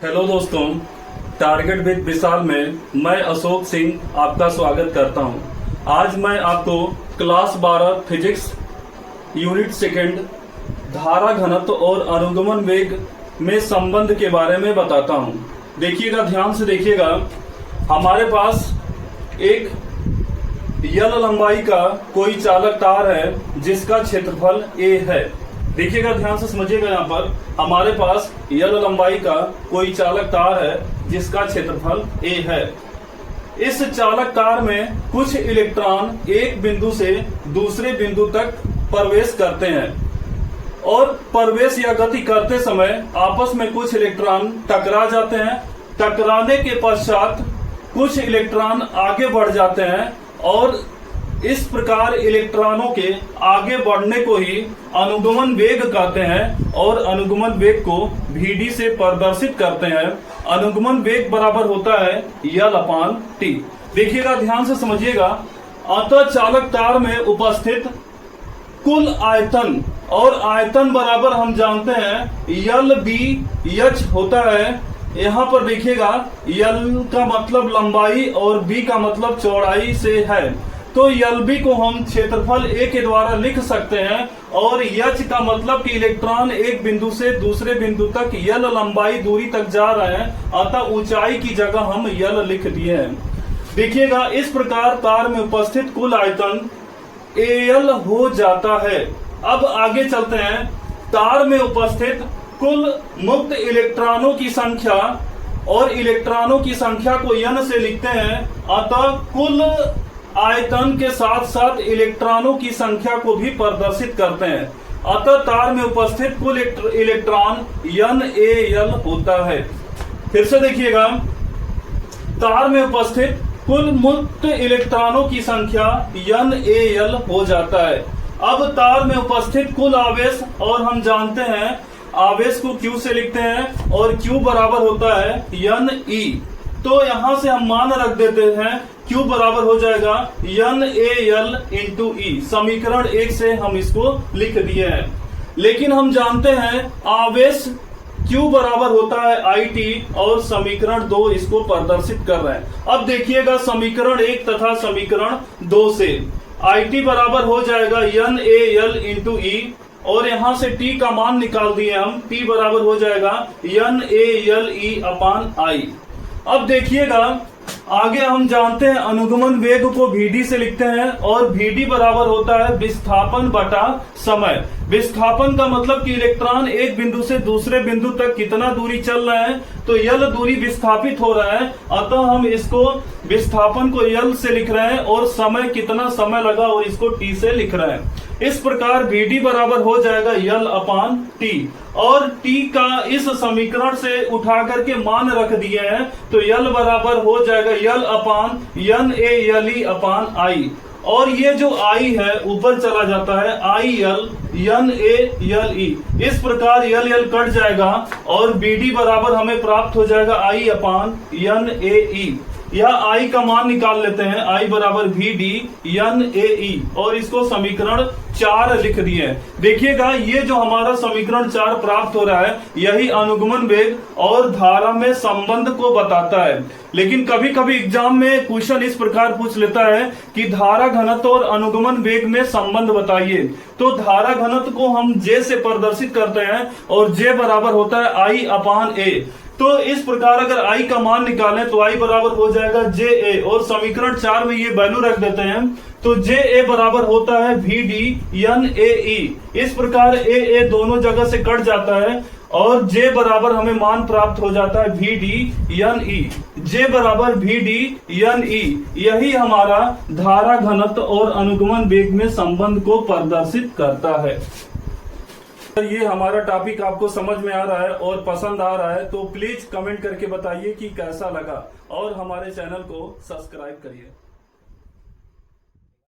Hello दोस्तों, target with विशाल में मैं अशोक सिंह आपका स्वागत करता हूं। आज मैं आपको क्लास 12 फिजिक्स यूनिट सेकंड धारा घनत्व और अनुगमन वेग में संबंध के बारे में बताता हूं। देखिएगा, ध्यान से देखिएगा। हमारे पास एक यल लंबाई का कोई चालक तार है जिसका क्षेत्रफल a है। देखिएगा, ध्यान से समझिएगा। यहाँ पर हमारे पास यल लंबाई का कोई चालक तार है जिसका क्षेत्रफल a है। इस चालक तार में कुछ इलेक्ट्रॉन एक बिंदु से दूसरे बिंदु तक प्रवेश करते हैं और प्रवेश या गति करते समय आपस में कुछ इलेक्ट्रॉन टकरा जाते हैं। टकराने के पश्चात कुछ इलेक्ट्रॉन आगे बढ़ जाते हैं और इस प्रकार इलेक्ट्रॉनों के आगे बढ़ने को ही अनुगमन वेग कहते हैं और अनुगमन वेग को Vd से प्रदर्शित करते हैं। अनुगमन वेग बराबर होता है L/T। देखिएगा, ध्यान से समझिएगा। अतः चालक तार में उपस्थित कुल आयतन, और आयतन बराबर हम जानते हैं L/B/H होता है। यहाँ पर देखिएगा, L का मतलब लंबाई और B का मतलब चौड़ाई से है, तो LB को हम क्षेत्रफल A के द्वारा लिख सकते हैं और H का मतलब कि इलेक्ट्रॉन एक बिंदु से दूसरे बिंदु तक L लंबाई दूरी तक जा रहे हैं, अतः ऊंचाई की जगह हम L लिख दिए हैं। देखिएगा, इस प्रकार तार में उपस्थित कुल आयतन AL हो जाता है। अब आगे चलते हैं। तार में उपस्थित कुल मुक्त इलेक्ट्रॉनों की संख्या, और इलेक्ट्रॉनों की संख्या को N से लिखते हैं, अतः कुल आयतन के साथ साथ इलेक्ट्रॉनों की संख्या को भी प्रदर्शित करते हैं। अतः तार में उपस्थित कुल इलेक्ट्रॉन NaL होता है। फिर से देखिएगा, तार में उपस्थित कुल मुक्त इलेक्ट्रॉनों की संख्या NaL हो जाता है। अब तार में उपस्थित कुल आवेश, और हम जानते हैं आवेश को Q से लिखते हैं और Q बराबर होता है Ne। तो यहां से हम मान रख देते हैं, Q बराबर हो जाएगा NaL × E। समीकरण 1 से हम इसको लिख दिए हैं। लेकिन हम जानते हैं आवेश Q बराबर होता है IT, और समीकरण 2 इसको प्रदर्शित कर रहे हैं। अब देखिएगा, समीकरण 1 तथा समीकरण 2 से IT बराबर हो जाएगा NaL × E, और यहां से T का मान निकाल दिए हम। T बराबर हो जाएगा NaLe/I। अब देखिएगा, आगे हम जानते हैं अनुगमन वेग को Vd से लिखते हैं, और Vd बराबर होता है विस्थापन बटा समय। विस्थापन का मतलब कि इलेक्ट्रॉन एक बिंदु से दूसरे बिंदु तक कितना दूरी चल रहे हैं, तो L दूरी विस्थापित हो रहा है, अतः हम इसको विस्थापन को L से लिख रहे हैं और समय कितना समय लगा और इसको T से लिख रहे हैं। इस प्रकार Vd बराबर हो जाएगा L/T, और T का इस समीकरण से उठा करके मान रख दिए हैं, तो L बराबर हो जाएगा L/NaLe/I, और ये जो I है ऊपर चला जाता है, IL NaLe। इस प्रकार L कट जाएगा और Vd बराबर हमें प्राप्त हो जाएगा I/NaE। यह I का मान निकाल लेते हैं, I बराबर Vd NaE, और इसको समीकरण 4 लिख दिए हैं। देखिएगा, ये जो हमारा समीकरण 4 प्राप्त हो रहा है, यही अनुगमन वेग और धारा में संबंध को बताता है। लेकिन कभी कभी एग्जाम में क्वेश्चन इस प्रकार पूछ लेता है कि धारा घनत्व और अनुगमन वेग में संबंध बताइए। तो धारा घनत्व को हम J से प्रदर्शित करते हैं, और J बराबर होता है I/A। तो इस प्रकार अगर I का मान निकालें तो I बराबर हो जाएगा JA, और समीकरण 4 में ये वैल्यू रख देते हैं, तो JA बराबर होता है Vd NaE। इस प्रकार AA दोनों जगह से कट जाता है, और J बराबर हमें मान प्राप्त हो जाता है Vd Ne। J बराबर Vd Ne, यही हमारा धारा घनत्व और अनुगमन वेग में संबंध को प्रदर्शित करता है। ये हमारा टॉपिक आपको समझ में आ रहा है और पसंद आ रहा है, तो प्लीज कमेंट करके बताइए कि कैसा लगा, और हमारे चैनल को सब्सक्राइब करिए।